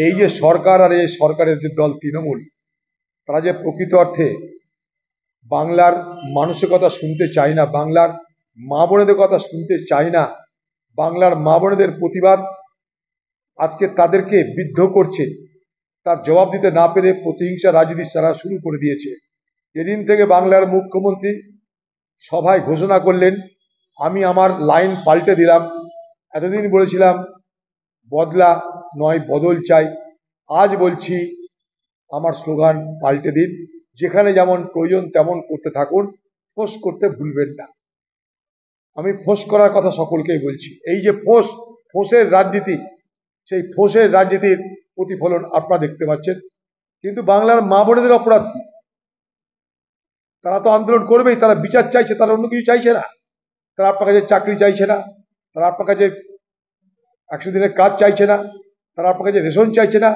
এই যে সরকার আর এই সরকারের যে দল তৃণমূল, তারা যে প্রকৃত অর্থে বাংলার মানুষের কথা শুনতে চায় না, বাংলার মা বোনেদের কথা শুনতে চায় না, বাংলার মা বোনেদের প্রতিবাদ আজকে তাদেরকে বিদ্ধ করছে, তার জবাব দিতে না পেরে প্রতিহিংসা রাজনীতি তারা শুরু করে দিয়েছে। যেদিন থেকে বাংলার মুখ্যমন্ত্রী সভায় ঘোষণা করলেন আমি আমার লাইন পাল্টে দিলাম, এতদিন বলেছিলাম বদলা নয় বদল চাই, আজ বলছি আমার স্লোগান পাল্টে দিন, যেখানে যেমন প্রয়োজন তেমন করতে থাকুন, ফোঁস করতে ভুলবেন না। আমি ফোঁস করার কথা সকলকেই বলছি। এই যে ফোঁসের রাজনীতি, সেই ফোঁসের রাজনীতির প্রতিফলন আপনারা দেখতে পাচ্ছেন। কিন্তু বাংলার মা বোনেদের অপরাধ কি? তারা তো আন্দোলন করবেই, তারা বিচার চাইছে, তারা অন্য কিছু চাইছে না। তারা আপনার কাছে চাকরি চাইছে না, তারা আপনার কাছে 100 দিনের কাজ চাইছে না, তারা আপনার কাছে রেশন চাইছে না,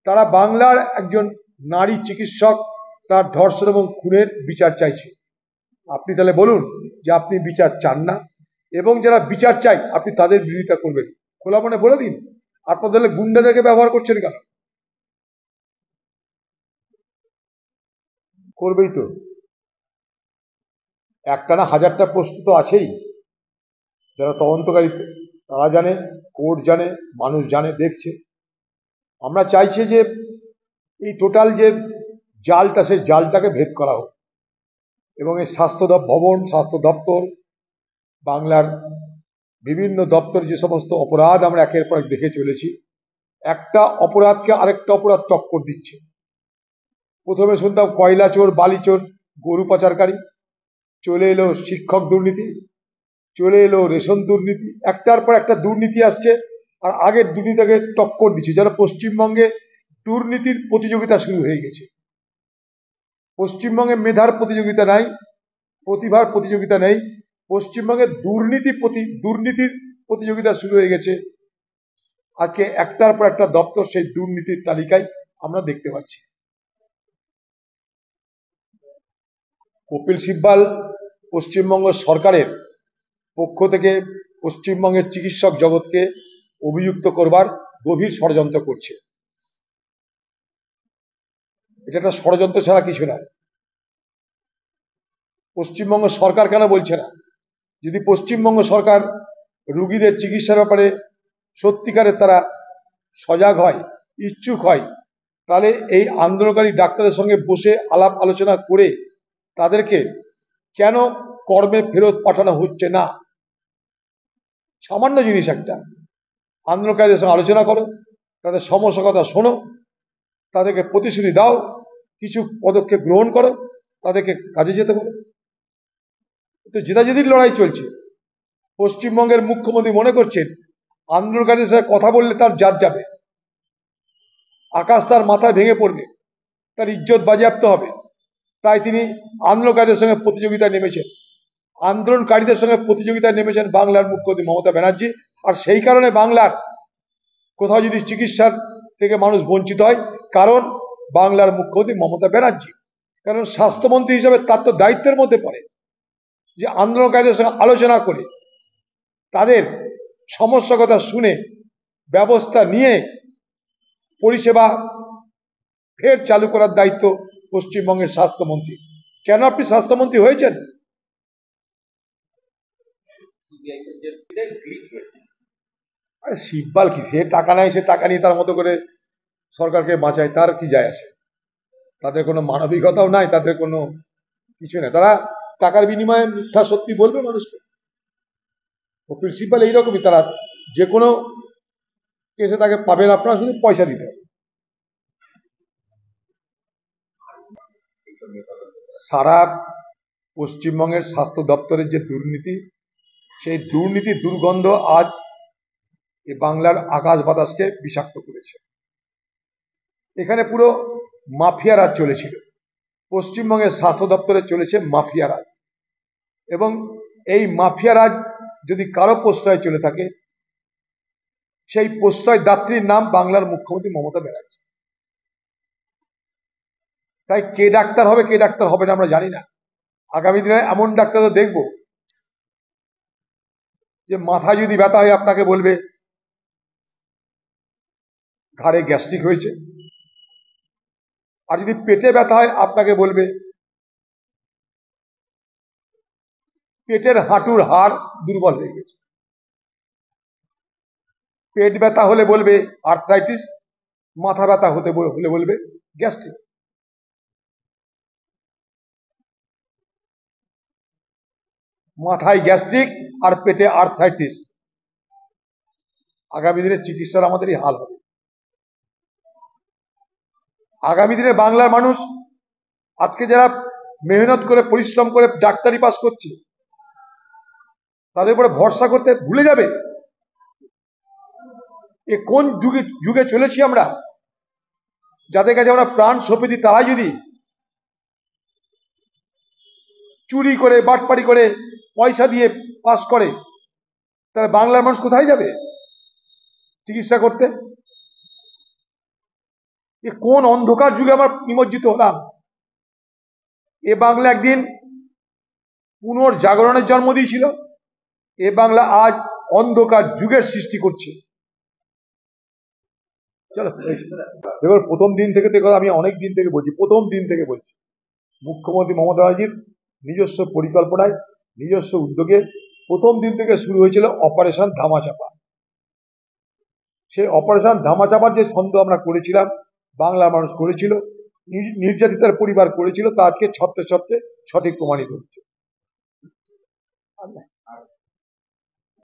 তারা বাংলার একজন নারী চিকিৎসক তার ধর্ষণ এবং খুনের বিচার চাইছে। আপনি তাহলে বলুন যে আপনি বিচার চান না, এবং যারা বিচার চাই আপনি তাদের বিরোধিতা করবেন। খোলা মনে বলে দিন, আপনার দলে গুন্ডাদেরকে ব্যবহার করছেন কেন? করবেই তো, একটা না হাজারটা প্রশ্ন তো আছেই। যারা তদন্তকারী তারা জানে, কোর্ট জানে, মানুষ জানে, দেখছে। আমরা চাইছি যে এই টোটাল যে জালটা, সেই জালটাকে ভেদ করা হোক, এবং এই স্বাস্থ্য ভবন, স্বাস্থ্য দপ্তর, বাংলার বিভিন্ন দপ্তর যে সমস্ত অপরাধ আমরা একের পর এক দেখে চলেছি, একটা অপরাধকে আরেকটা অপরাধ টক্কর দিচ্ছে। প্রথমে শুনতাম কয়লা চোর, বালি চোর, গরু পাচারকারী, চলে এলো শিক্ষক দুর্নীতি, চলে এলো রেশন দুর্নীতি, একটার পর একটা দুর্নীতি আসছে, আর আগের দুর্নীতিকে টক্কর দিচ্ছে। যেন পশ্চিমবঙ্গে দুর্নীতির প্রতিযোগিতা শুরু হয়ে গেছে। পশ্চিমবঙ্গে মেধার প্রতিযোগিতা নাই, প্রতিভার প্রতিযোগিতা নেই, পশ্চিমবঙ্গে দুর্নীতির প্রতিযোগিতা শুরু হয়ে গেছে। আজকে একটার পর একটা দপ্তর সেই দুর্নীতির তালিকায় আমরা দেখতে পাচ্ছি। কপিল সিব্বল পশ্চিমবঙ্গ সরকারের পক্ষ থেকে পশ্চিমবঙ্গের চিকিৎসক জগৎকে অভিযুক্ত করবার গভীর ষড়যন্ত্র করছে। এটা একটা ষড়যন্ত্র ছাড়া কিছু নয়। পশ্চিমবঙ্গ সরকার কেন বলছে না? যদি পশ্চিমবঙ্গ সরকার রুগীদের চিকিৎসার ব্যাপারে সত্যিকারের তারা সজাগ হয়, ইচ্ছুক হয়, তাহলে এই আন্দোলনকারী ডাক্তারদের সঙ্গে বসে আলাপ আলোচনা করে তাদেরকে কেন কর্মে ফেরত পাঠানো হচ্ছে না? সামান্য জিনিস একটা, আন্দোলনকারীদের সঙ্গে আলোচনা করো, তাদের সমস্যার কথা শোনো, তাদেরকে প্রতিশ্রুতি দাও, কিছু পদক্ষেপ গ্রহণ করো, তাদেরকে কাজে যেতে পারো। তো জেদাজেদির লড়াই চলছে। পশ্চিমবঙ্গের মুখ্যমন্ত্রী মনে করছেন আন্দোলনকারীদের সাথে কথা বললে তার জাত যাবে, আকাশ তার মাথায় ভেঙে পড়বে, তার ইজ্জত বাজেয়াপ্ত হবে, তাই তিনি আন্দোলনকারীদের সঙ্গে প্রতিযোগিতায় নেমেছেন। আন্দোলনকারীদের সঙ্গে প্রতিযোগিতায় নেমেছেন বাংলার মুখ্যমন্ত্রী মমতা ব্যানার্জি। আর সেই কারণে বাংলার কোথাও যদি চিকিৎসার থেকে মানুষ বঞ্চিত হয়, কারণ বাংলার মুখ্যমন্ত্রী মমতা ব্যানার্জি। কারণ স্বাস্থ্যমন্ত্রী হিসাবে তার তো দায়িত্বের মধ্যে পড়ে যে আন্দোলনকারীদের সঙ্গে আলোচনা করে তাদের সমস্যার কথা শুনে ব্যবস্থা নিয়ে পরিষেবা ফের চালু করার দায়িত্ব পশ্চিমবঙ্গের স্বাস্থ্যমন্ত্রী। কেন আপনি স্বাস্থ্যমন্ত্রী হয়েছেন? আরে শিববাল কি, সে টাকা নেয়, সে টাকা নিয়ে তার মতো করে সরকারকে বাঁচায়, তার কি যায় আসে? তাদের কোনো মানবিকতাও নাই, তাদের কোনো কিছু নেই, তারা টাকার বিনিময়ে মিথ্যা সত্যি বলবে মানুষকে। কপিল সিব্বল এইরকমই, তারা যে কোনো কেসে তাকে পাবেন আপনারা, শুধু পয়সা দিতে হবে। সারা পশ্চিমবঙ্গের স্বাস্থ্য দপ্তরের যে দুর্নীতি, সেই দুর্নীতির দুর্গন্ধ আজ এই বাংলার আকাশ বাতাসকে বিষাক্ত করেছে। এখানে পুরো মাফিয়া রাজ চলেছিল, পশ্চিমবঙ্গের স্বাস্থ্য দপ্তরে চলেছে মাফিয়া রাজ। এবং এই মাফিয়া রাজ যদি কারো প্রশ্রয় চলে থাকে, সেই প্রশ্রয় দাত্রীর নাম বাংলার মুখ্যমন্ত্রী মমতা ব্যানার্জি। তাই কে ডাক্তার হবে কে ডাক্তার হবে না আমরা জানি না। আগামী দিনে এমন ডাক্তার দেখব যে মাথা যদি ব্যথা হয় আপনাকে বলবে ঘাড়ে গ্যাস্ট্রিক হয়েছে। আর যদি পেটে ব্যথা হয় আপনাকে বলবে পেটের হাঁটুর হাড় দুর্বল হয়ে গেছে। পেট ব্যথা হলে বলবে আর্থ্রাইটিস, মাথা ব্যথা হলে বলবে গ্যাস্ট্রিক। মাথায় গ্যাস্ট্রিক আর পেটে আর্থ্রাইটিস, আগামী দিনে চিকিৎসার আমাদেরই হাল হবে। আগামী দিনে বাংলার মানুষ আজকে যারা মেহনত করে পরিশ্রম করে ডাক্তারি পাস করছে তাদের উপরে ভরসা করতে ভুলে যাবে। এ কোন যুগে চলেছি আমরা, যাদের কাছে আমরা প্রাণ সঁপে দিই তারাই যদি চুরি করে বাটপাড়ি করে পয়সা দিয়ে পাস করে, তাহলে বাংলার মানুষ কোথায় যাবে চিকিৎসা করতে? এ কোন অন্ধকার যুগে আমরা নিমজ্জিত হলাম? এ বাংলা একদিন পুনর্জাগরণের জন্ম দিয়েছিল, এ বাংলা আজ অন্ধকার যুগের সৃষ্টি করছে। চলো দেখো, প্রথম দিন থেকে আমি অনেক দিন থেকে বলছি, প্রথম দিন থেকে বলছি, মুখ্যমন্ত্রী মমতা ব্যানার্জির নিজস্ব পরিকল্পনায়, নিজস্ব উদ্যোগে প্রথম দিন থেকে শুরু হয়েছিল অপারেশন ধামাচাপা। সেই অপারেশন ধামাচাপার যে ছন্দ আমরা করেছিলাম, বাংলার মানুষ করেছিল, নির্যাতিতার পরিবার করেছিল, তা আজকে ছত্রে ছত্রে সঠিক প্রমাণিত হচ্ছে।